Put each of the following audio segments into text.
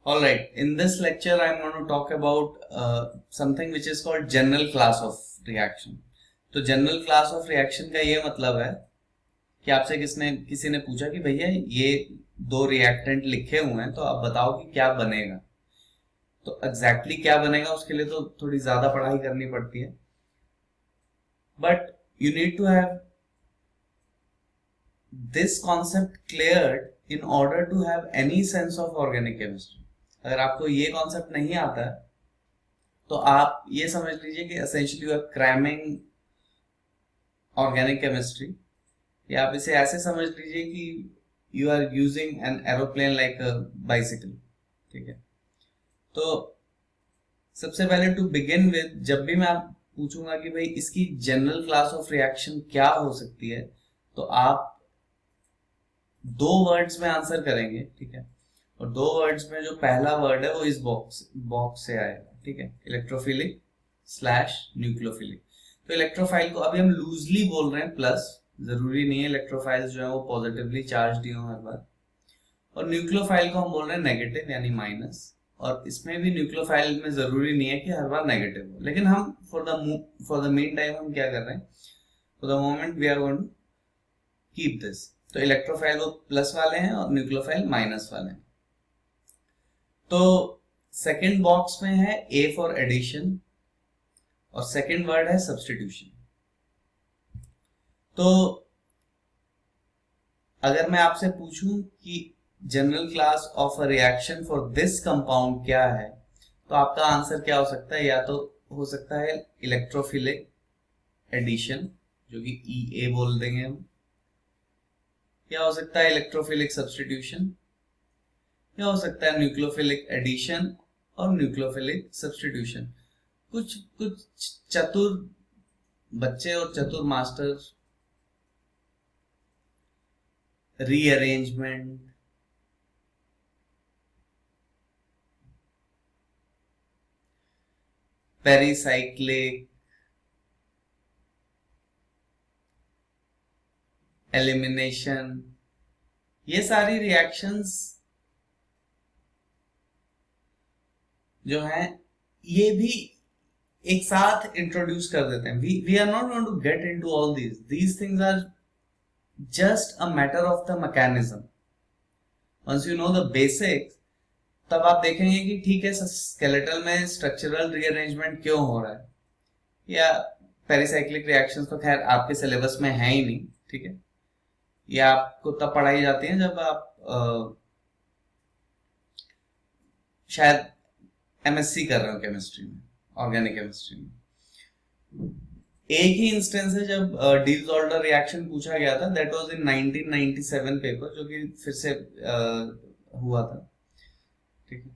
All right, in this lecture I'm going to talk about something which is called general class of reaction. तो general class of reaction का ये मतलब है कि आपसे किसी ने पूछा कि भैया ये दो रिएक्टेंट लिखे हुए हैं तो आप बताओ कि क्या बनेगा। तो एग्जैक्टली क्या बनेगा उसके लिए तो थोड़ी ज्यादा पढ़ाई करनी पड़ती है, but you need to have this concept cleared in order to have any sense of organic chemistry. अगर आपको ये कॉन्सेप्ट नहीं आता है तो आप ये समझ लीजिए कि essentially you are cramming organic chemistry, या आप इसे ऐसे समझ लीजिए कि you are using an aeroplane like a bicycle. ठीक है, तो सबसे पहले टू बिगिन विद, जब भी मैं आप पूछूंगा कि भाई इसकी जनरल क्लास ऑफ रिएक्शन क्या हो सकती है, तो आप दो वर्ड्स में आंसर करेंगे। ठीक है, और दो वर्ड्स में जो पहला वर्ड है वो इस बॉक्स से आएगा। ठीक है, इलेक्ट्रोफिलिक स्लैश न्यूक्लियोफिलिक। तो इलेक्ट्रोफाइल को अभी हम लूजली बोल रहे हैं प्लस, जरूरी नहीं है इलेक्ट्रोफाइल्स जो है वो पॉजिटिवली चार्ज हो हर बार। और न्यूक्लियोफाइल को हम बोल रहे हैं नेगेटिव यानी माइनस, और इसमें भी न्यूक्लियोफाइल में जरूरी नहीं है कि हर बार नेगेटिव हो, लेकिन हम फॉर द मेन टाइम हम क्या कर रहे हैं, for the moment we are going to keep this. तो इलेक्ट्रोफाइल वो प्लस वाले हैं और न्यूक्लियोफाइल माइनस वाले हैं। तो सेकेंड बॉक्स में है ए फॉर एडिशन और सेकेंड वर्ड है सब्स्टिट्यूशन। तो अगर मैं आपसे पूछूं कि general class of a reaction for this compound क्या है, तो आपका आंसर क्या हो सकता है? या तो हो सकता है इलेक्ट्रोफिलिक एडिशन, जो कि ई ए बोल देंगे हम, या हो सकता है इलेक्ट्रोफिलिक सब्स्टिट्यूशन, या हो सकता है न्यूक्लियोफिलिक एडिशन और न्यूक्लियोफिलिक सब्स्टिट्यूशन। कुछ कुछ चतुर बच्चे और चतुर मास्टर रीअरेंजमेंट, पेरिसाइक्लिक, एलिमिनेशन, ये सारी रिएक्शंस जो हैं ये भी एक साथ इंट्रोड्यूस कर देते हैं। We are not going to get into all these things are just a matter of the mechanism. Once you know the basics, तब आप देखेंगे कि ठीक है स्केलेटल में स्ट्रक्चरल रीअरेंजमेंट क्यों हो रहा है, या पेरिसाइक्लिक रिएक्शंस तो खैर आपके सिलेबस में है ही नहीं। ठीक है, ये आपको तब पढ़ाई जाती है जब आप शायद एमएससी कर रहे हो केमिस्ट्री में, ऑर्गेनिक केमिस्ट्री में। एक ही इंस्टेंस है जब डील्स-ऑल्डर रिएक्शन पूछा गया था, दैट वाज इन 1997 पेपर, जो कि फिर से हुआ था। ठीक है,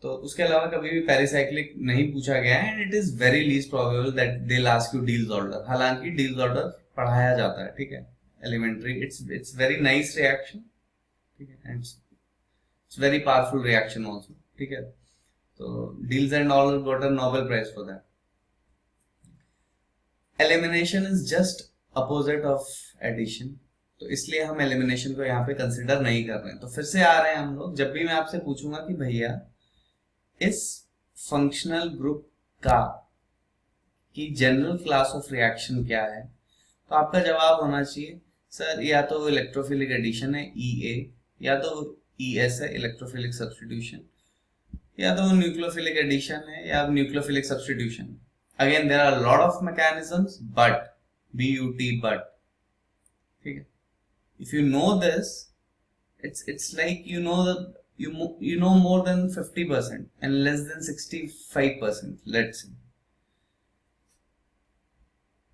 तो उसके अलावा कभी भी पेरिसाइक्लिक नहीं पूछा गया है, and it is very least probable that they will ask you Diels Alder. हालांकि डील्स-ऑल्डर पढ़ाया जाता है, ठीक है, elementary. It's very nice reaction, ठीक है, and it's very powerful reaction also. ठीक है, तो डील्स एंड ऑल got a Nobel prize for that. Elimination is just opposite of addition, तो इसलिए हम एलिमिनेशन को यहाँ पे कंसिडर नहीं कर रहे हैं। तो फिर से आ रहे हैं हम लोग, जब भी मैं आपसे पूछूंगा कि भैया इस फंक्शनल ग्रुप का की जनरल क्लास ऑफ रिएक्शन क्या है, तो आपका जवाब होना चाहिए सर या तो इलेक्ट्रोफिलिक एडिशन है ई ए, या तो ई एस है इलेक्ट्रोफिलिक सब्स्टिट्यूशन, या तो न्यूक्लियोफिलिक एडिशन है या nucleophilic substitution. Again there are lot of mechanisms, but but, ठीक है, if you know this, it's like you know more than 50% and less than 65%, let's say.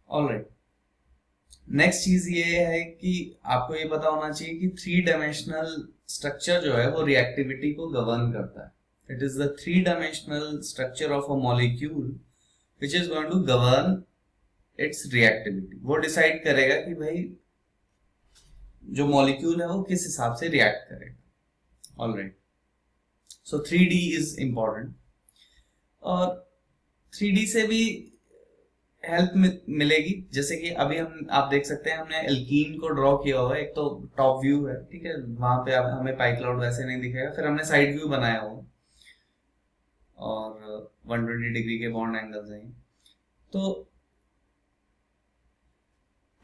all right, next चीज ये है कि आपको ये पता होना चाहिए कि थ्री डायमेंशनल स्ट्रक्चर जो है वो रिएक्टिविटी को गवर्न करता है। It is the three dimensional structure of a molecule which is going to govern its reactivity. वो डिसाइड करेगा कि भाई जो मॉलिक्यूल है वो किस हिसाब से रिएक्ट करेगा। Alright, so 3D is important, और 3D से भी हेल्प मिलेगी। जैसे कि अभी आप देख सकते हैं हमने एल्कीन को ड्रॉ किया हुआ है, एक तो टॉप व्यू है, ठीक है, वहां पे हमें पाई क्लाउड वैसे नहीं दिखेगा, फिर हमने साइड व्यू बनाया हुआ, और 120 डिग्री के बॉन्ड एंगल्स हैं। तो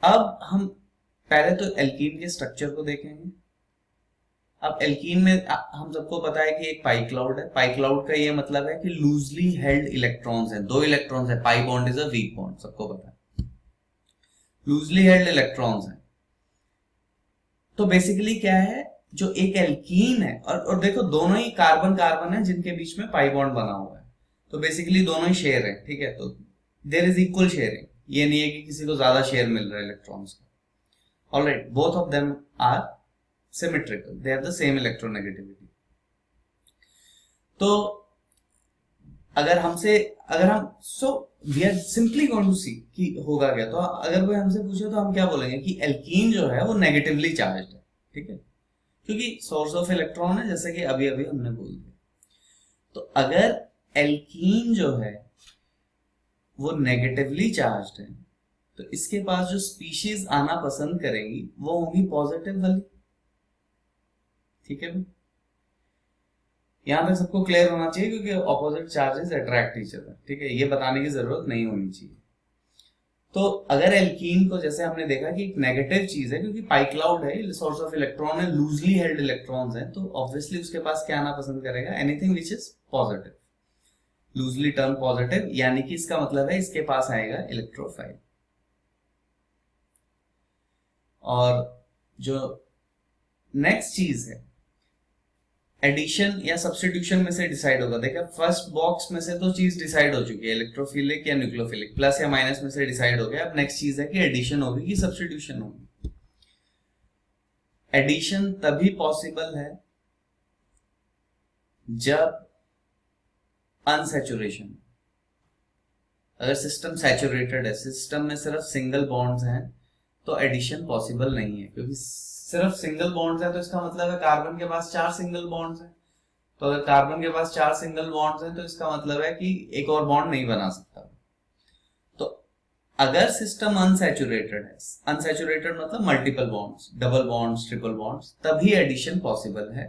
अब हम पहले तो एल्कीन के स्ट्रक्चर को देखेंगे। अब एल्कीन में हम सबको पता है कि एक पाई क्लाउड है। पाई क्लाउड का ये मतलब है कि लूजली हेल्ड इलेक्ट्रॉन्स हैं, 2 इलेक्ट्रॉन्स है। Pi bond is a weak bond, सबको पता है। लूजली हेल्ड इलेक्ट्रॉन्स हैं। तो बेसिकली क्या है, जो एक एल्कीन है, और देखो दोनों ही कार्बन कार्बन है जिनके बीच में पाई बॉन्ड बना हुआ है, तो बेसिकली दोनों ही शेयर है, ठीक है। तो देयर इज इक्वल शेयरिंग, ये नहीं है कि किसी को ज्यादा शेयर मिल रहा है इलेक्ट्रॉन्स का। Alright, both of them are symmetrical, they have the same electronegativity. तो अगर हम so we are simply going to see कि होगा क्या। तो अगर कोई हमसे पूछे तो हम क्या बोलेंगे कि एल्कीन जो है वो नेगेटिवली चार्ज्ड है, ठीक है, क्योंकि सोर्स ऑफ इलेक्ट्रॉन है, जैसे कि अभी अभी हमने बोल दिया। तो अगर एल्कीन जो है वो नेगेटिवली चार्ज्ड है, तो इसके पास जो स्पीशीज आना पसंद करेंगी वो होंगी पॉजिटिव वाली, ठीक है। यहां तक सबको क्लियर होना चाहिए, क्योंकि opposite charges attract each other, ठीक है, ये बताने की जरूरत नहीं होनी चाहिए। तो अगर एल्कीन को, जैसे हमने देखा कि एक नेगेटिव चीज है, क्योंकि पाई क्लाउड है, सोर्स ऑफ इलेक्ट्रॉन है, लूजली हेल्ड इलेक्ट्रॉन्स हैं, तो ऑब्वियसली उसके पास क्या आना पसंद करेगा, anything which is positive, loosely term positive, यानी कि इसका मतलब है इसके पास आएगा इलेक्ट्रोफाइल। और जो नेक्स्ट चीज है, एडिशन या सब्स्टिट्यूशन में से डिसाइड होगा। देखिए फर्स्ट बॉक्स में से तो चीज डिसाइड हो चुकी है, इलेक्ट्रोफिलिक या न्यूक्लियोफिलिक, प्लस या माइनस में से डिसाइड हो गया। अब नेक्स्ट चीज है कि एडिशन होगी कि सब्स्टिट्यूशन होगी। एडिशन तभी पॉसिबल है जब अनसैचुरेशन, अगर सिस्टम सैचुरेटेड है, सिस्टम में सिर्फ सिंगल बॉन्ड्स हैं, तो एडिशन पॉसिबल नहीं है, क्योंकि सिर्फ सिंगल बॉन्ड्स है तो इसका मतलब है कार्बन के पास 4 सिंगल बॉन्ड्स हैं। तो अगर कार्बन के पास 4 सिंगल बॉन्ड्स हैं तो इसका मतलब है कि एक और बॉन्ड नहीं बना सकता। तो अगर सिस्टम अनसैचुरेटेड है, अनसैचुरेटेड मतलब multiple bonds, double bonds, triple bonds, तभी एडिशन पॉसिबल है।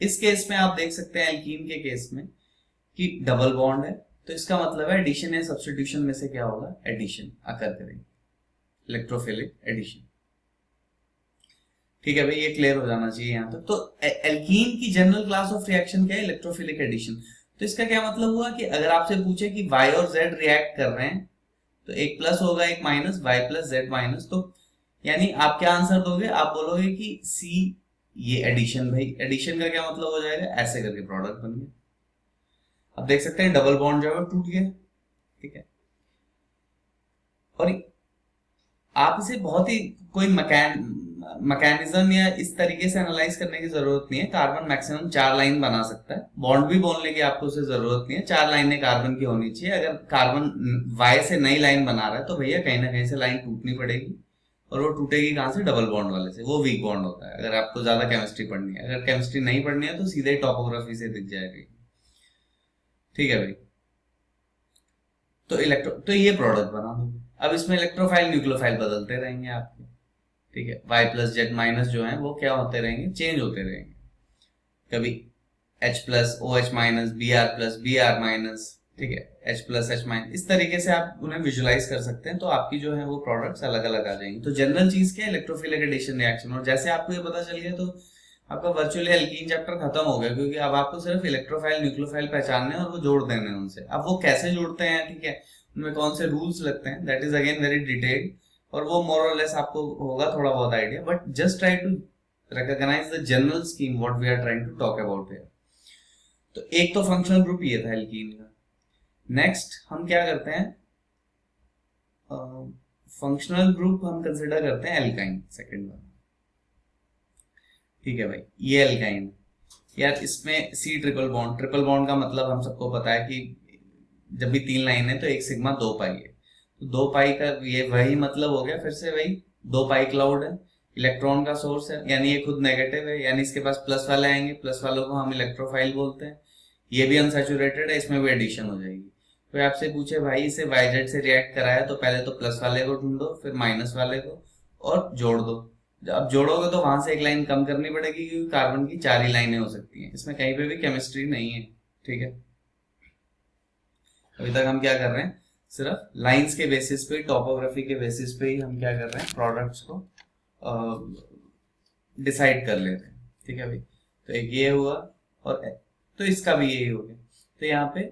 इस केस में आप देख सकते हैं एल्कीन के केस में कि डबल बॉन्ड है, तो इसका मतलब है एडिशन या सब्स्टिट्यूशन में से क्या होगा, एडिशन अकर करेगी, इलेक्ट्रोफिलिक एडिशन। ठीक है भाई, ये क्लियर हो जाना चाहिए यहां तक। तो एल्कीन की जनरल क्लास ऑफ रिएक्शन क्या है, इलेक्ट्रोफिलिक एडिशन। तो इसका क्या मतलब हुआ कि अगर आपसे पूछे कि y और z रिएक्ट कर रहे हैं, तो एक प्लस होगा एक minus, y plus z minus, तो यानी आप क्या आंसर दोगे, आप बोलोगे कि C, ये एडिशन। भाई एडिशन का क्या मतलब हो जाएगा, ऐसे करके प्रोडक्ट बन गया। अब देख सकते हैं डबल बॉन्ड जो है टूट गया, ठीक है। और आप इसे बहुत ही कोई मैकेनिज्म या इस तरीके से एनालाइज करने की जरूरत नहीं है। कार्बन मैक्सिमम 4 लाइन बना सकता है, बॉन्ड भी बोलने की आपको उसे जरूरत नहीं है, 4 लाइनें कार्बन की होनी चाहिए। अगर कार्बन वाई से नई लाइन बना रहा है तो भैया कहीं ना कहीं से लाइन टूटनी पड़ेगी, और वो टूटेगी कहां से, डबल बॉन्ड वाले से। वो वीक बॉन्ड होता है, अगर आपको ज्यादा केमिस्ट्री पढ़नी है। अगर केमिस्ट्री नहीं पढ़नी है तो सीधे टॉपोग्राफी से दिख जाएगी, ठीक है भाई। तो ये प्रोडक्ट बना दोगे। अब इसमें इलेक्ट्रोफाइल न्यूक्लियोफाइल बदलते रहेंगे आपके, ठीक है। y प्लस जेड माइनस जो है वो क्या होते रहेंगे, चेंज होते रहेंगे। कभी H plus O H minus, B R plus B R minus, ठीक है, H प्लस H माइनस, इस तरीके से आप उन्हें विजुलाइज कर सकते हैं। तो आपकी जो है वो प्रोडक्ट्स अलग अलग आ जाएंगी। तो जनरल चीज क्या है, इलेक्ट्रोफिलिक एडिशन रिएक्शन। और जैसे आपको ये पता चल गया तो आपका वर्चुअली एल्कीन चैप्टर खत्म हो गया, क्योंकि अब आपको सिर्फ इलेक्ट्रोफाइल न्यूक्लियोफाइल पहचानने और वो जोड़ देने उनसे। अब वो कैसे जोड़ते हैं, ठीक है, उनमें कौन से रूल्स लगते हैं, that is again very detailed, और वो मोर और लेस आपको होगा थोड़ा बहुत idea, but just try to recognise the general scheme what we are trying to talk about here. तो एक तो फंक्शनल ग्रुप ये था एल्कीन का। नेक्स्ट हम क्या करते हैं, फंक्शनल ग्रुप हम कंसिडर करते हैं एल्काइन, सेकंड वाला, ठीक है भाई। ये एल्काइन यार, इसमें C triple bond, triple bond का मतलब हम सबको पता है कि जब भी 3 लाइन है तो 1 सिग्मा 2 पाई है। तो 2 पाई का ये वही मतलब हो गया, फिर से वही 2 पाई क्लाउड है, इलेक्ट्रॉन का सोर्स है, यानी ये खुद नेगेटिव है, यानी इसके पास प्लस वाले आएंगे, प्लस वालों को हम इलेक्ट्रोफाइल बोलते हैं। ये भी अनसैचुरेटेड है, इसमें भी एडिशन हो जाएगी। तो आपसे पूछे भाई इसे YZ से रिएक्ट कराया, तो पहले तो प्लस वाले को ढूंढो, फिर माइनस वाले को, और जोड़ दो। अब जोड़ोगे तो वहां से एक लाइन कम करनी पड़ेगी, क्योंकि कार्बन की 4 ही लाइनें हो सकती हैं, इसमें कहीं पे भी केमिस्ट्री नहीं है, ठीक है। अभी तक हम क्या कर रहे हैं, सिर्फ लाइंस के बेसिस पे, टोपोग्राफी के बेसिस पे ही हम क्या कर रहे हैं, प्रोडक्ट्स को डिसाइड कर लेते हैं। ठीक है भाई, तो एक ये हुआ और तो इसका भी यही हो गया। तो यहाँ पे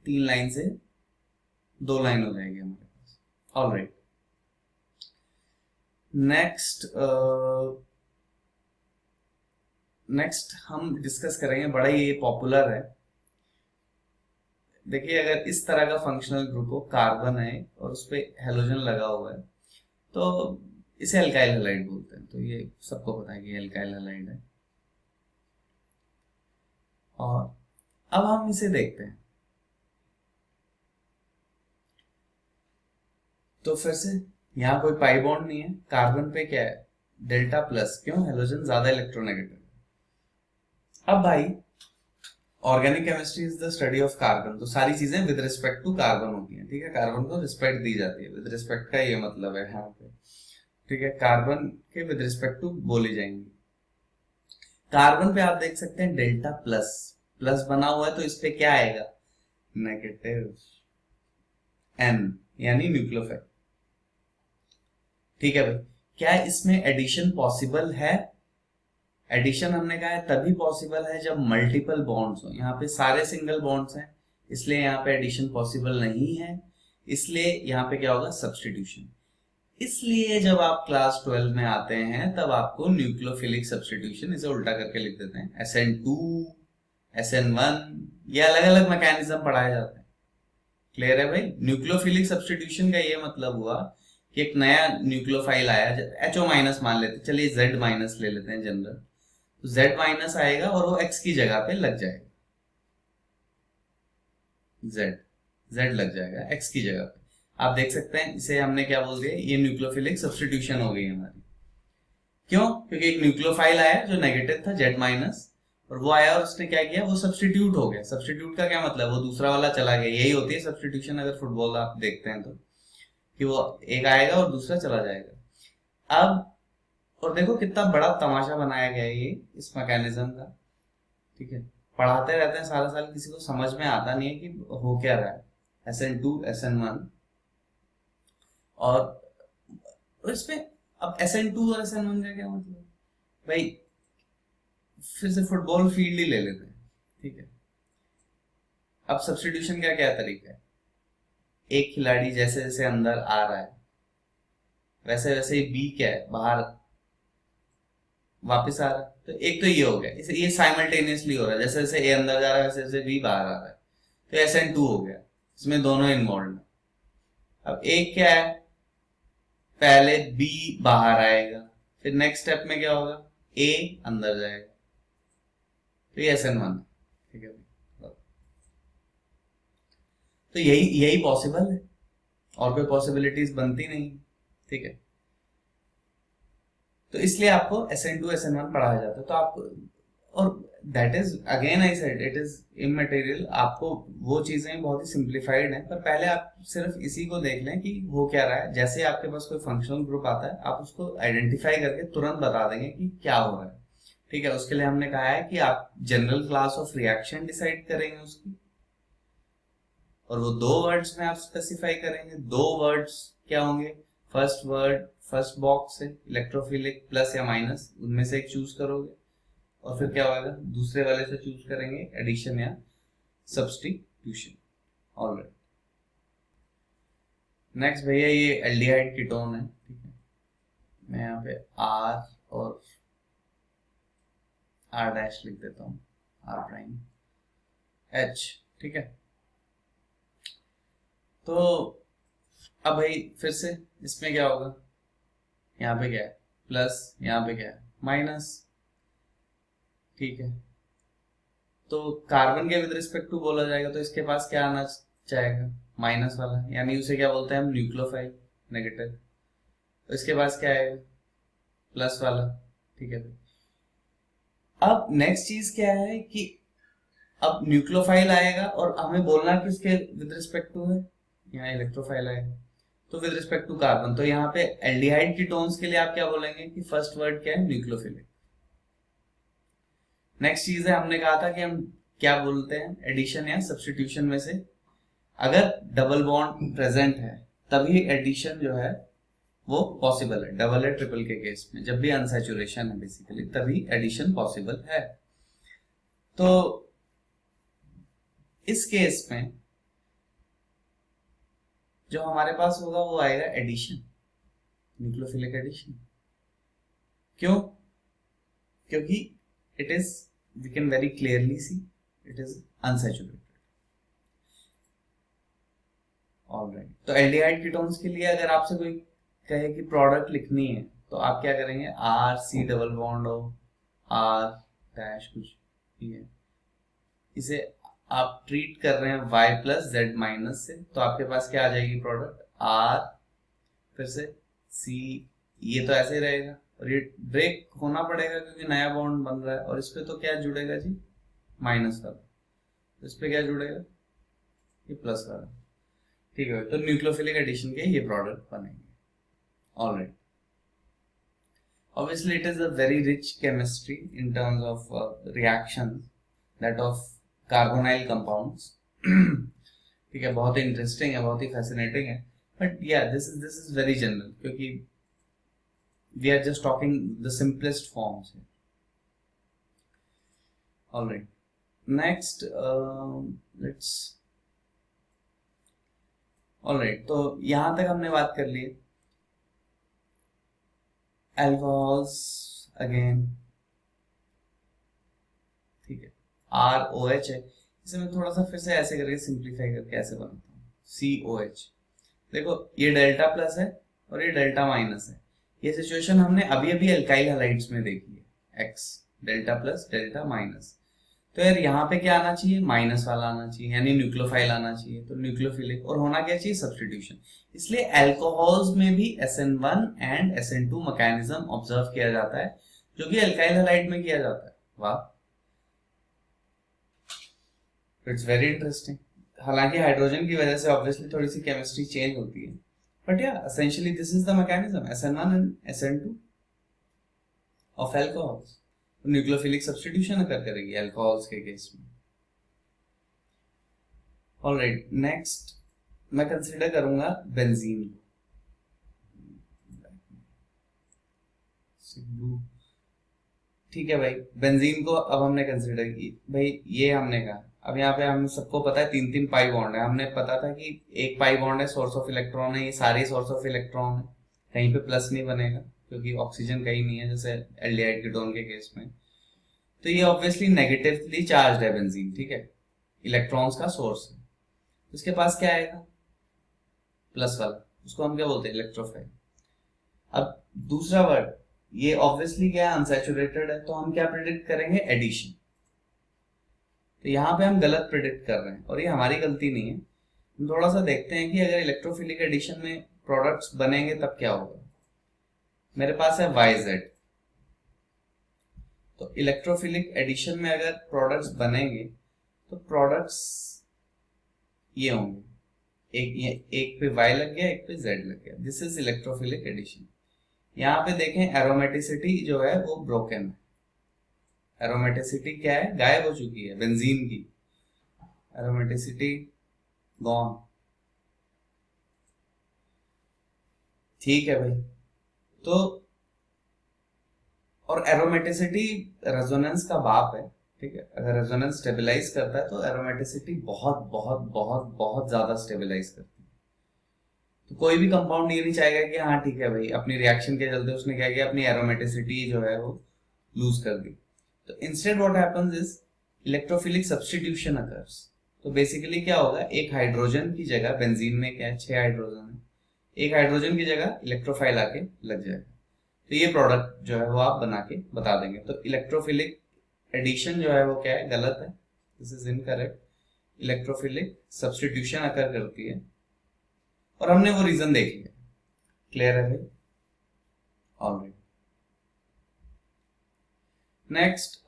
3 लाइन से 2 लाइन हो जाएगी हमारे पास। ऑलराइट, नेक्स्ट हम डिस्कस करेंगे, बड़ा ही ये पॉपुलर है। देखिए, अगर इस तरह का फंक्शनल ग्रुप हो, कार्बन है और उस पर हेलोजन लगा हुआ है, तो इसे एल्काइल हैलाइड बोलते हैं। तो ये सबको पता है कि एल्काइल हैलाइड है। और अब हम इसे देखते हैं। तो फिर से यहाँ कोई पाई बॉन्ड नहीं है, कार्बन पे क्या है, डेल्टा प्लस, क्यों, हेलोजन ज्यादा इलेक्ट्रोनेगेटिव। अब भाई, organic chemistry is the study of carbon, तो सारी चीजें विद रिस्पेक्ट टू कार्बन होती हैं। ठीक है, कार्बन को रिस्पेक्ट दी जाती है, विद रिस्पेक्ट का ये मतलब है यहाँ पे। ठीक है, कार्बन के विद रिस्पेक्ट टू बोली जाएंगी। कार्बन पे आप देख सकते हैं डेल्टा प्लस, प्लस बना हुआ है, तो इस पे क्या आएगा, नेगेटिव एन, यानी न्यूक्लियोफाइल। ठीक है भाई, क्या इसमें एडिशन पॉसिबल है? एडिशन हमने कहा है तभी पॉसिबल है जब मल्टीपल बॉन्ड्स हो। यहाँ पे सारे सिंगल बॉन्ड्स हैं, इसलिए यहाँ पे एडिशन पॉसिबल नहीं है। इसलिए यहाँ पे क्या होगा, सब्स्टिट्यूशन। इसलिए जब आप क्लास 12 में आते हैं तब आपको न्यूक्लियोफिलिक सब्स्टिट्यूशन, इसे उल्टा करके लिख देते हैं, SN2 SN1, ये अलग अलग मैकेनिज्म पढ़ाए जाते हैं। क्लियर है भाई? न्यूक्लियोफिलिक सब्स्टिट्यूशन का ये मतलब हुआ कि एक नया न्यूक्लियोफाइल आया, HO माइनस मान लेते, चलिए Z माइनस ले लेते हैं जनरल, तो Z माइनस आएगा और वो X की जगह पे लग जाएगा, Z लग जाएगा X की जगह पे। आप देख सकते हैं, इसे हमने क्या बोल दिया, ये न्यूक्लियोफिलिक सब्स्टिट्यूशन हो गई हमारी। क्यों? क्योंकि एक न्यूक्लियोफाइल आया जो नेगेटिव था, Z माइनस, और वो आया और उसने क्या किया, वो सब्स्टिट्यूट हो गया। सब्स्टिट्यूट का क्या मतलब, वो दूसरा वाला चला गया। यही होती है सब्स्टिट्यूशन, अगर फुटबॉल आप देखते हैं तो, कि वो एक आएगा और दूसरा चला जाएगा। अब और देखो कितना बड़ा तमाशा बनाया गया है ये इस मैकेनिज्म का। ठीक है, पढ़ाते रहते हैं सारा साल, किसी को समझ में आता नहीं है कि हो क्या रहा है। SN2 SN1 और इसमें अब SN2 और SN1 का क्या मतलब भाई, फिर से फुटबॉल फील्ड ही ले लेते हैं। ठीक है, अब सब्स्टिट्यूशन का क्या तरीका है, एक खिलाड़ी जैसे जैसे अंदर आ रहा है वैसे वैसे ही बी क्या है, बाहर वापस आ रहा है। तो एक तो ये हो गया, इसे ये साइमल्टेनियसली हो रहा है, जैसे जैसे ए अंदर जा रहा है वैसे वैसे बी बाहर आ रहा है, तो SN2 हो गया, इसमें दोनों इन्वॉल्व है। अब एक क्या है, पहले बी बाहर आएगा, फिर नेक्स्ट स्टेप में क्या होगा, ए अंदर जाएगा, तो ये SN1। ठीक है, तो यही पॉसिबल है, और कोई पॉसिबिलिटीज बनती नहीं। ठीक है, तो इसलिए आपको SN2 SN1 पढ़ाया जाता है। तो आपको, और that is again I said it is immaterial, आपको वो चीजें बहुत ही सिंप्लीफाइड हैं, पर पहले आप सिर्फ इसी को देख लें कि हो क्या रहा है। जैसे आपके पास कोई फंक्शनल ग्रुप आता है, आप उसको आइडेंटिफाई करके तुरंत बता देंगे कि क्या हो रहा है। ठीक है, उसके लिए हमने कहा है कि आप general class of reaction decide करेंगे उसकी, और वो 2 वर्ड्स में आप स्पेसिफाई करेंगे। 2 वर्ड्स क्या होंगे, फर्स्ट वर्ड, फर्स्ट बॉक्स है इलेक्ट्रोफिलिक प्लस या माइनस, उनमें से एक चूज करोगे, और फिर क्या होगा, दूसरे वाले से चूज करेंगे एडिशन या सब्स्टिट्यूशन। ऑलराइट, नेक्स्ट भैया ये एल्डिहाइड कीटोन है। ठीक है, मैं यहाँ पे R और R डैश लिख देता हूँ, R प्राइम H। ठीक है, तो अब भाई फिर से इसमें क्या होगा, यहाँ पे क्या है प्लस, यहाँ पे क्या है माइनस। ठीक है, तो कार्बन के विद रिस्पेक्ट टू बोला जाएगा, तो इसके पास क्या आना चाहेगा, माइनस वाला, यानी उसे क्या बोलते हैं हम, न्यूक्लियोफाइल नेगेटिव। तो इसके पास क्या आएगा, प्लस वाला। ठीक है, अब नेक्स्ट चीज क्या है कि अब न्यूक्लियोफाइल आएगा और हमें बोलना कि उसके विद रिस्पेक्ट टू है, यहाँ इलेक्ट्रोफाइल आएगा, तो विद रिस्पेक्ट टू कार्बन। तो यहाँ पे एल्डिहाइड कीटोन्स के लिए आप क्या बोलेंगे कि फर्स्ट वर्ड क्या है, न्यूक्लियोफिलिक। नेक्स्ट चीज है, हमने कहा था कि हम क्या बोलते हैं, एडिशन या सब्स्टिट्यूशन में से अगर डबल बॉन्ड प्रेजेंट है तभी एडिशन जो है वो पॉसिबल है। डबल है ट्रिपल के केस में जब भी अनसैचुरेशन है बेसिकली तभी एडिशन पॉसिबल है। तो इस केस में जो हमारे पास होगा वो आएगा एडिशन, न्यूक्लियोफिलिक एडिशन। क्यों? क्योंकि it is, we can very clearly see it is unsaturated. Alright, तो एल्डिहाइड कीटोन्स के लिए अगर आपसे कोई कहे कि प्रोडक्ट लिखनी है तो आप क्या करेंगे? आर सी डबल बॉन्ड हो, आर डैश कुछ भी है, इसे आप ट्रीट कर रहे हैं y प्लस जेड माइनस से, तो आपके पास क्या आ जाएगी प्रोडक्ट? आर फिर से सी, ये तो ऐसे ही रहेगा और ये ब्रेक होना पड़ेगा क्योंकि नया बॉन्ड बन रहा है। और इस पे तो क्या जुड़ेगा जी? माइनस वाला। तो इस पे क्या जुड़ेगा? ये प्लस वाला। ठीक है, तो न्यूक्लियोफिलिक एडिशन के ये प्रोडक्ट बनेंगे। Alright, obviously it is a very rich chemistry in terms of reactions that of carbonyl compounds ठीक है, बहुत ही इंटरेस्टिंग है, बहुत ही फैसिनेटिंग है, बट या दिस इज वेरी जनरल क्योंकि we are just talking the simplest forms here. All right, next let's, all right, तो यहां तक हमने बात कर ली अल्कोहल्स अगेन। ठीक है, ROH है, इसे मैं थोड़ा सा फिर से ऐसे करके सिंप्लीफाई करके ऐसे बनाता हूँ, COH। देखो ये डेल्टा प्लस है और ये डेल्टा माइनस है। ये सिचुएशन हमने अभी अभी अल्काइल हैलाइड्स में देखी है, X delta plus delta minus. तो यार यहाँ पे क्या आना चाहिए? माइनस वाला आना चाहिए, यानी न्यूक्लियोफाइल आना चाहिए, तो न्यूक्लियोफिलिक। और होना क्या चाहिए? सब्स्टिट्यूशन। इसलिए अल्कोहल्स में भी SN1 and SN2 mechanism observe किया जाता है जो कि अल्काइल हैलाइड में किया जाता है। वाह, इट्स वेरी इंटरेस्टिंग। हालांकि हाइड्रोजन की वजह से ऑब्वियसली थोड़ी सी केमिस्ट्री चेंज होती है, बट या essentially this is the mechanism, SN1 and SN2 of alcohols. Nucleophilic substitution occur करेगी अल्कोहल्स के केस में। ऑलराइट, नेक्स्ट मैं कंसीडर करूंगा बेंजीन को। ठीक है भाई, बेंजीन को अब हमने कंसीडर की भाई, ये हमने कहा। अब यहाँ पे हम सबको पता है 3-3 पाई बॉन्ड है। हमने पता था कि एक पाई बॉन्ड है, सोर्स ऑफ इलेक्ट्रॉन है, ये सारे सोर्स ऑफ इलेक्ट्रॉन है, कहीं पे प्लस नहीं बनेगा क्योंकि ऑक्सीजन कहीं नहीं है जैसे एल्डिहाइड कीटोन के केस में। तो ये ऑब्वियसली नेगेटिवली चार्ज है बेंजीन, ठीक है, इलेक्ट्रॉन्स का सोर्स है। उसके पास क्या आएगा? प्लस वाला, उसको हम क्या बोलते हैं? इलेक्ट्रोफाइल। अब दूसरा वर्ड, ये ऑब्वियसली क्या है? अनसैचुरेटेड है, तो हम क्या प्रेडिक्ट करेंगे? एडिशन। तो यहाँ पे हम गलत प्रेडिक्ट कर रहे हैं और ये हमारी गलती नहीं है। हम थोड़ा सा देखते हैं कि अगर इलेक्ट्रोफिलिक एडिशन में प्रोडक्ट्स बनेंगे तब क्या होगा। मेरे पास है YZ, तो इलेक्ट्रोफिलिक एडिशन में अगर प्रोडक्ट्स बनेंगे तो प्रोडक्ट्स ये होंगे, एक पे Y लग गया, एक पे Z लग गया। This is electrophilic addition. यहाँ पे देखें एरोमेटिसिटी जो है वो ब्रोकन है। एरोमेटिसिटी क्या है? गायब हो चुकी है बेंजीन की, एरोमेटिसिटी गॉन। ठीक है भाई, तो और एरोमेटिसिटी रेजोनेंस का बाप है, ठीक है। अगर रेजोनेंस स्टेबलाइज करता है तो एरोमेटिसिटी बहुत बहुत बहुत बहुत ज्यादा स्टेबलाइज करती है। तो कोई भी कंपाउंड ये नहीं चाहेगा कि हाँ ठीक है भाई, अपनी रिएक्शन के चलते उसने क्या किया, अपनी एरोमेटिसिटी जो है वो लूज कर दी। तो instead what happens is electrophilic substitution occurs. तो बेसिकली क्या होगा, एक हाइड्रोजन की जगह, बेंजीन में क्या है 6 हाइड्रोजन है, एक हाइड्रोजन की जगह इलेक्ट्रोफाइल आके लग जाएगा। तो ये प्रोडक्ट जो है वो आप बना के बता देंगे। तो इलेक्ट्रोफिलिक एडिशन जो है वो क्या है? गलत है, this is incorrect. Electrophilic substitution occur करती है और हमने वो रीजन देख लिया। क्लियर है भाई? ऑलराइट, नेक्स्ट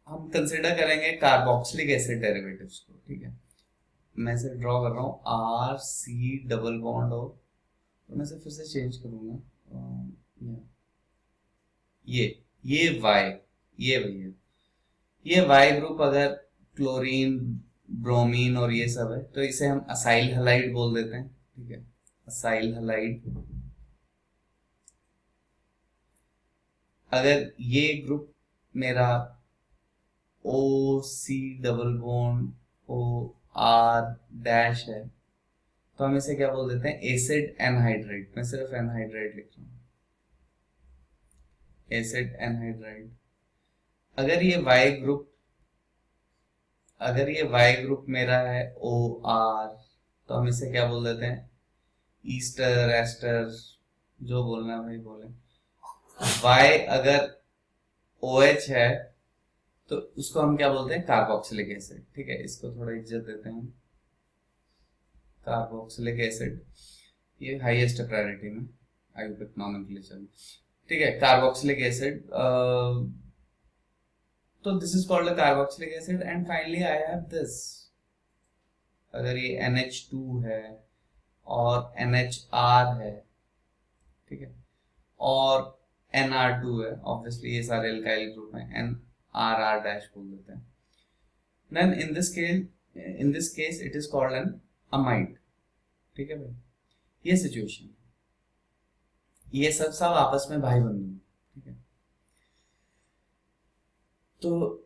हम कंसिडर करेंगे कार्बोक्सिलिक एसिड डेरिवेटिव्स को। ठीक है, मैं इसे ड्रॉ कर रहा हूँ, RC डबल बॉन्ड हो, तो मैं इसे फिर से चेंज करूंगा। ये Y, ये भैया, ये Y ग्रुप अगर क्लोरीन ब्रोमीन और ये सब है, तो इसे हम असाइल हलाइड बोल देते हैं। ठीक है, असाइल हलाइड। अगर ये ग्रुप मेरा O C double bond O R dash है, तो हम इसे क्या बोल देते हैं, एसिड एनहाइड्राइड। मैं सिर्फ एनहाइड्राइड लिख रहा हूँ, एसिड एनहाइड्राइड। अगर ये वाई ग्रुप मेरा है ओ आर, तो हम इसे क्या बोल देते हैं, ईस्टर एस्टर, जो बोलना है भाई बोले। वाई अगर ओ एच है तो उसको हम क्या बोलते हैं, कार्बोक्सिलिक एसिड। ठीक है, इसको थोड़ा इज्जत देते हैं, कार्बोक्सिलिक एसिड। ये हाईएस्ट प्रायोरिटी में आयुर्वेदिक नॉमेनक्लेचर। ठीक है, कार्बोक्सिलिक एसिड। तो this is called a carboxylic acid. And finally I have this. अगर ये NH2 है और NHR है, ठीक है, और NR2 है, ऑब्वियसली ये सारे एल्काइल ग्रुप हैं, NRR डैश बोल देते हैं। Then in this case it is called an amide. ठीक है भाई, ये सिचुएशन, ये सब आपस में भाई बंधु। ठीक है, तो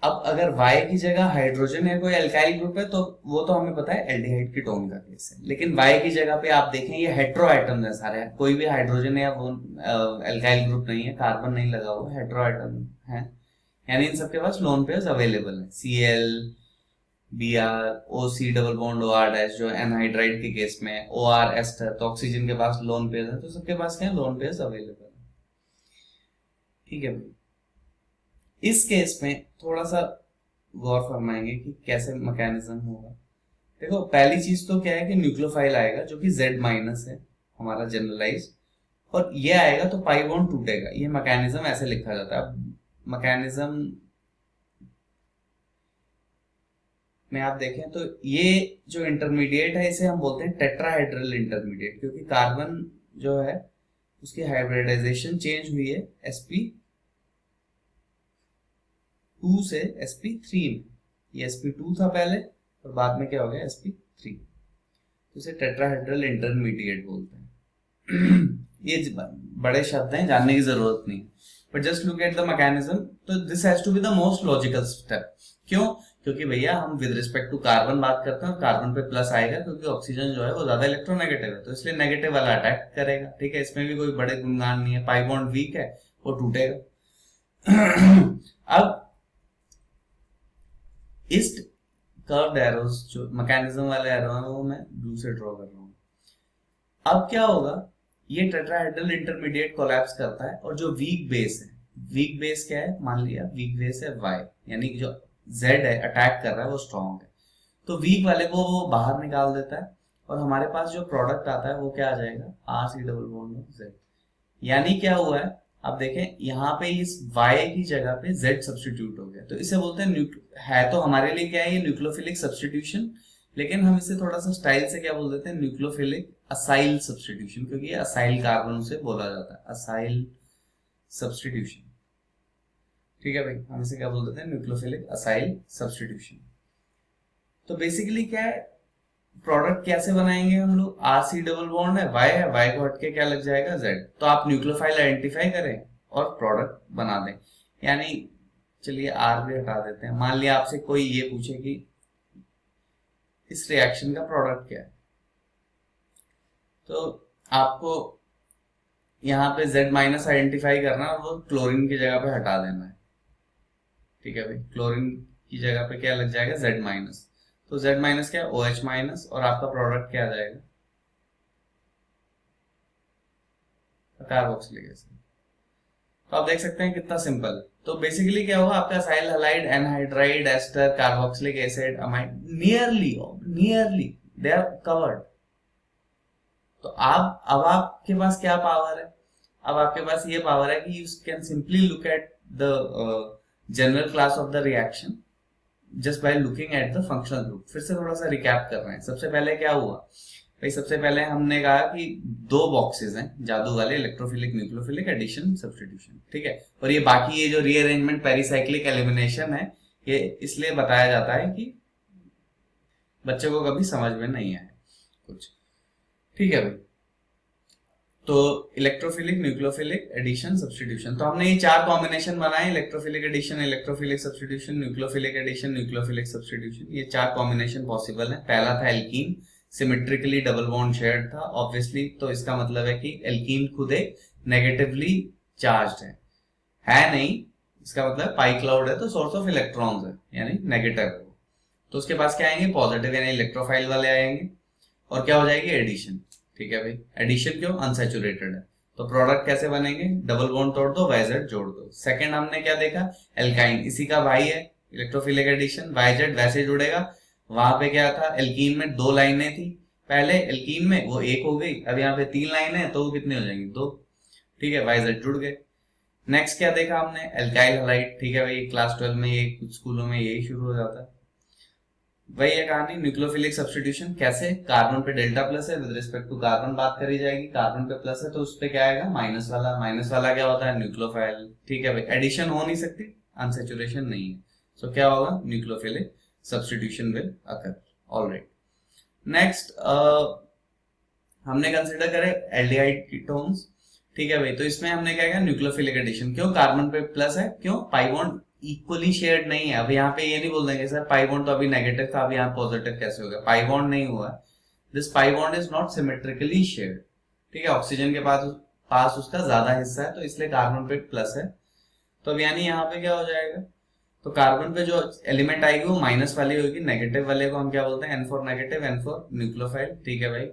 अब अगर Y की जगह हाइड्रोजन या कोई एल्काइल ग्रुप है तो वो तो हमें पता है एल्डिहाइड कीटोन का केस है। लेकिन Y की जगह पे आप देखें ये हेट्रो आइटम है सारे, कोई भी हाइड्रोजन या वो एल्काइल ग्रुप नहीं है, कार्बन नहीं लगा हुआ, हेट्रो आइटम है। यानी इन सबके पास लोन पेयर्स अवेलेबल है, Cl Br OC double bond OR dash, जो एनहाइड्राइड के केस में OR एस्टर, तो ऑक्सीजन के पास लोन पेयर्स है, तो सबके पास क्या है, लोन पेयर्स अवेलेबल है। ठीक है भाई, इस केस में थोड़ा सा गौर फरमाएंगे कि कैसे मैकेनिज्म होगा। देखो, पहली चीज तो क्या है कि न्यूक्लियोफाइल आएगा जो कि Z माइनस है हमारा जनरलाइज, और ये आएगा तो पाई बॉन्ड टूटेगा। ये मैकेनिज्म ऐसे लिखा जाता है। अब मैकेनिज्म में आप देखें तो ये जो इंटरमीडिएट है इसे हम बोलते हैं टेट्राहेड्रल इंटरमीडिएट, क्योंकि कार्बन जो है उसकी हाइब्रिडाइजेशन चेंज हुई है sp2 से sp3 में। ये sp2 था पहले और बाद में क्या हो गया, sp3, तो इसे टेट्राहेड्रल इंटरमीडिएट बोलते हैं। ये बड़े शब्द हैं, जानने की जरूरत नहीं, but just look at the mechanism. तो this has to be the most logical step. क्यों? क्योंकि भैया हम विद रिस्पेक्ट टू कार्बन बात करते हैं और कार्बन पे प्लस आएगा, क्योंकि ऑक्सीजन जो है वो ज्यादा इलेक्ट्रोनेगेटिव है, तो इसलिए नेगेटिव वाला अटैक करेगा। ठीक है, इसमें भी कोई बड़े गुणगान नहीं है, पाई बॉन्ड वीक है, वो टूटेगा। अब इस कर्व्ड एरोज जो मैकेनिज्म वाले एरो हैं वो मैं ब्लू से ड्रॉ कर रहा हूँ। अब क्या होगा, ये टेट्राहेड्रल इंटरमीडिएट कोलैप्स करता है और जो वीक बेस है, वीक बेस क्या है, मान लिया वीक बेस है Y, यानी कि जो Z है अटैक कर रहा है वो स्ट्रॉन्ग है, तो वीक वाले को वो बाहर निकाल देता है और हमारे पास जो प्रोडक्ट आता है वो क्या आ जाएगा, RC डबल बॉन्ड Z। यानी क्या हुआ है, आप देखें यहाँ पे इस Y की जगह पे Z सब्स्टिट्यूट हो गया, तो इसे बोलते हैं है तो हमारे लिए क्या है, ये न्यूक्लियोफिलिक सब्स्टिट्यूशन, लेकिन हम इसे थोड़ा सा स्टाइल से क्या बोल देते हैं, न्यूक्लियोफिलिक असाइल सब्स्टिट्यूशन, क्योंकि ये असाइल कार्बन से बोला जाता है, असाइल सब्स्टिट्यूशन। ठीक है भाई, हम इसे क्या बोल देते हैं, न्यूक्लियोफिलिक असाइल सब्स्टिट्यूशन। तो बेसिकली क्या है, प्रोडक्ट कैसे बनाएंगे हम लोग, RC डबल बॉन्ड है, Y को हटके क्या लग जाएगा, Z, तो आप न्यूक्लियोफाइल आइडेंटिफाई करें और प्रोडक्ट बना दें। यानी चलिए R भी हटा देते हैं। मान लिया आपसे कोई ये पूछे कि इस रिएक्शन का प्रोडक्ट क्या है, तो आपको यहाँ पे Z माइनस आइडेंटिफाई करना और वो क्लोरीन की जगह पे हटा देना है। ठीक है भाई, क्लोरीन की जगह पे क्या लग जाएगा, Z माइनस, तो Z माइनस क्या है, OH माइनस, और आपका प्रोडक्ट क्या आ जाएगा, कार्बोक्सिलिक एसिड। तो आप देख सकते हैं कितना सिंपल। तो बेसिकली क्या होगा, आपका acyl halide, anhydride, ester, carboxylic acid, amide, nearly they are covered. तो अब आपके पास क्या पावर है, अब आपके पास ये पावर है कि you can simply look at the general class of the reaction just by looking at the functional group. फिर से थोड़ा सा रिकैप कर रहे हैं। सबसे पहले क्या हुआ भाई, सबसे पहले हमने कहा कि दो बॉक्सेस हैं जादू वाले, इलेक्ट्रोफिलिक, न्यूक्लियोफिलिक, एडिशन, सब्स्टिट्यूशन। ठीक है, और ये बाकी ये जो रीअरेंजमेंट, पेरिसाइक्लिक एलिमिनेशन है, ये इसलिए बताया जाता है कि बच्चे को कभी समझ में नहीं आए कुछ। ठीक है भाई, तो इलेक्ट्रोफिलिक, न्यूक्लियोफिलिक, एडिशन, सब्स्टिट्यूशन, तो हमने ये 4 कॉम्बिनेशन बनाए, electrophilic addition, electrophilic substitution, nucleophilic addition, nucleophilic substitution. ये 4 कॉम्बिनेशन पॉसिबल है। पहला था alkene, symmetrically double bond shared था ऑब्वियसली, तो इसका मतलब है कि एल्कीन खुद एक नेगेटिवली चार्ज्ड है नहीं, इसका मतलब पाई क्लाउड है तो सोर्स ऑफ इलेक्ट्रॉन्स है यानी नेगेटिव है। तो उसके पास क्या आएंगे, पॉजिटिव यानी इलेक्ट्रोफाइल वाले आएंगे, और क्या हो जाएगी, एडिशन। ठीक है भाई, एडिशन क्यों, अनसैचुरेटेड है, तो प्रोडक्ट कैसे बनेंगे, डबल बॉन्ड तोड़ दो, वाइजेड जोड़ दो। सेकंड हमने क्या देखा, एल्काइन, इसी का भाई है, इलेक्ट्रोफिलिक एडिशन, वाइजेड वैसे जुड़ेगा। वहां पे क्या था, एल्कीन में 2 लाइनें थी पहले, एल्कीन में वो 1 हो गई, अब यहाँ पे 3 लाइनें हैं तो वो कितनी हो जाएंगी, 2। ठीक है, वाइजेड जुड़ गए। नेक्स्ट क्या देखा हमने, एल्काइल हलाइड। ठीक है भाई, क्लास 12 में ये कुछ स्कूलों में यही शुरू हो जाता है। वही है कहानी, न्यूक्लियोफिलिक सब्स्टिट्यूशन कैसे, कार्बन पे डेल्टा प्लस है, विद रिस्पेक्ट टू कार्बन बात करी जाएगी, कार्बन पे प्लस है तो उस पे क्या आएगा, माइनस वाला। माइनस वाला क्या होता है, न्यूक्लियोफाइल। ठीक है भाई, एडिशन हो नहीं सकती, अनसैचुरेशन नहीं है, सो क्या होगा, nucleophilic substitution will occur. Alright, next हमने कंसिडर करे एल्डिहाइड कीटोन्स। ठीक है भाई, तो इसमें हमने क्या किया, न्यूक्लियोफिलिक एडिशन, क्यों, कार्बन पे प्लस है, क्यों, पाई बॉन्ड इक्वली शेयर्ड नहीं है। अब यहाँ पे ये नहीं बोल देंगे सर पाई बॉन्ड तो अभी नेगेटिव था, अब यहाँ पॉजिटिव कैसे हो गया, पाई बॉन्ड नहीं हुआ, this pi bond is not symmetrically shared. ठीक है, ऑक्सीजन के पास उसका ज्यादा हिस्सा है तो इसलिए कार्बन पे प्लस है। तो अब यानी यहाँ पे क्या हो जाएगा, तो कार्बन पे जो एलिमेंट आएगी वो माइनस वाली होगी, नेगेटिव वाले को हम क्या बोलते हैं, N for negative, N for nucleophile. ठीक है भाई,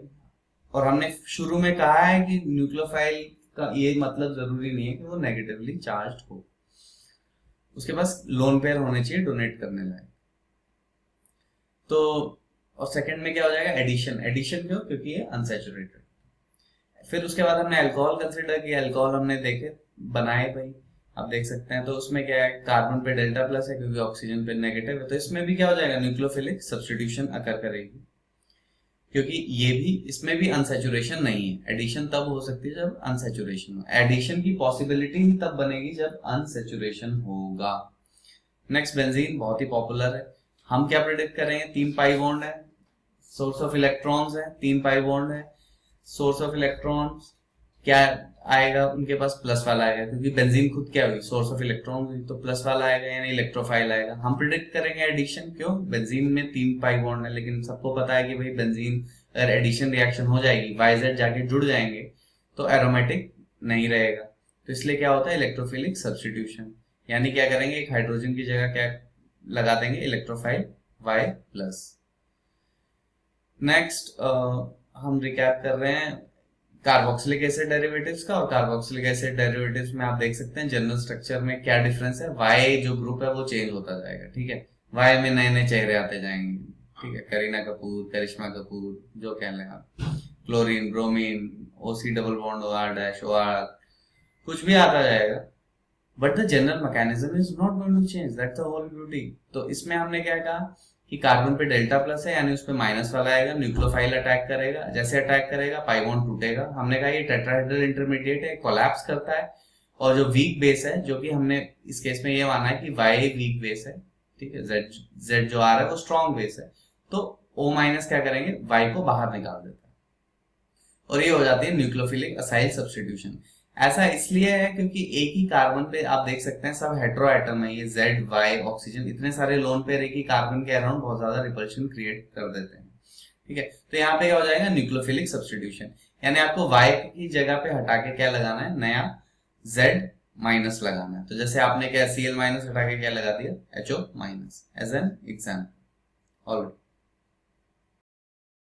और हमने शुरू में कहा है कि न्यूक्लियोफाइल का ये मतलब जरूरी नहीं है कि वो नेगेटिवली चार्ज हो, उसके पास लोन पेयर होने चाहिए डोनेट करने लायक। तो और सेकंड में क्या हो जाएगा, एडिशन। एडिशन क्यों, क्योंकि ये अनसैचुरेटेड। फिर उसके बाद हमने अल्कोहल कंसिडर किया, अल्कोहल हमने देखे बनाए भाई, आप देख सकते हैं। तो उसमें क्या है, कार्बन पे डेल्टा प्लस है क्योंकि ऑक्सीजन पे नेगेटिव है, तो इसमें भी क्या हो जाएगा, न्यूक्लियोफिलिक सब्स्टिट्यूशन अकर करेगी, क्योंकि ये भी, इसमें भी अनसैचुरेशन नहीं है। एडिशन तब हो सकती है जब अनसैचुरेशन हो, एडिशन की पॉसिबिलिटी ही तब बनेगी जब अनसैचुरेशन होगा। नेक्स्ट बेंजीन, बहुत ही पॉपुलर है। हम क्या प्रेडिक्ट करेंगे, 3 पाई बॉन्ड है, सोर्स ऑफ इलेक्ट्रॉन्स है, 3 पाई बॉन्ड है, सोर्स ऑफ इलेक्ट्रॉन्स क्या आएगा, उनके पास प्लस वाला आएगा, क्योंकि बेंजीन खुद क्या हुई, सोर्स ऑफ इलेक्ट्रॉन हुई, तो प्लस वाला आएगा यानी इलेक्ट्रोफाइल आएगा। हम प्रिडिक्ट करेंगे एडिशन, क्यों, बेंजीन में 3 पाई बॉन्ड है, लेकिन सबको पता है कि भाई बेंजीन अगर एडिशन रिएक्शन हो जाएगी, वाइजेड जाके जुड़ जाएंगे तो एरोमेटिक नहीं रहेगा, तो इसलिए क्या होता है, इलेक्ट्रोफिलिक सब्स्टिट्यूशन, यानी क्या करेंगे, एक हाइड्रोजन की जगह क्या लगा देंगे, इलेक्ट्रोफाइल Y प्लस। नेक्स्ट हम रिकैप कर रहे हैं कार्बोक्सिलिक एसिड डेरिवेटिव्स का, और कार्बोक्सिलिक एसिड डेरिवेटिव्स में आप देख सकते हैं जनरल स्ट्रक्चर में क्या डिफरेंस है, Y जो ग्रुप है वो चेंज होता जाएगा। ठीक है, Y में नए नए चेहरे आते जाएंगे। ठीक है, करीना कपूर, करिश्मा कपूर, जो कह लें आप, chlorine, bromine, OC double bond OR dash OR, कुछ भी आता जाएगा, but the general mechanism is not going to change, that's the whole beauty. तो इसमें हमने क्या कहा कि कार्बन पे डेल्टा प्लस है यानी उस पे माइनस वाला आएगा, न्यूक्लियोफाइल अटैक करेगा, जैसे अटैक करेगा पाई बॉन्ड टूटेगा। हमने कहा ये टेट्राहेड्रल इंटरमीडिएट है, कोलैप्स करता है, और जो वीक बेस है, जो कि हमने इस केस में ये माना है कि Y वीक बेस है, ठीक है, Z जो आ रहा है वो स्ट्रॉन्ग बेस है, तो O माइनस क्या करेंगे, Y को बाहर निकाल देता है, और ये हो जाती है न्यूक्लियोफिलिक असाइल सब्स्टिट्यूशन। ऐसा इसलिए है क्योंकि एक ही कार्बन पे आप देख सकते हैं सब हेटेरो एटम है, ये Z, Y, ऑक्सीजन, इतने सारे लोन पेयर एक ही कार्बन के अराउंड बहुत ज्यादा रिपल्शन क्रिएट कर देते हैं। ठीक है, तो यहाँ पे क्या हो जाएगा, न्यूक्लियोफिलिक सब्स्टिट्यूशन, यानी आपको Y की जगह पे हटा के क्या लगाना है, नया Z माइनस लगाना है। तो जैसे आपने क्या Cl माइनस हटा के क्या लगा दिया, HO minus, as an example. Alright,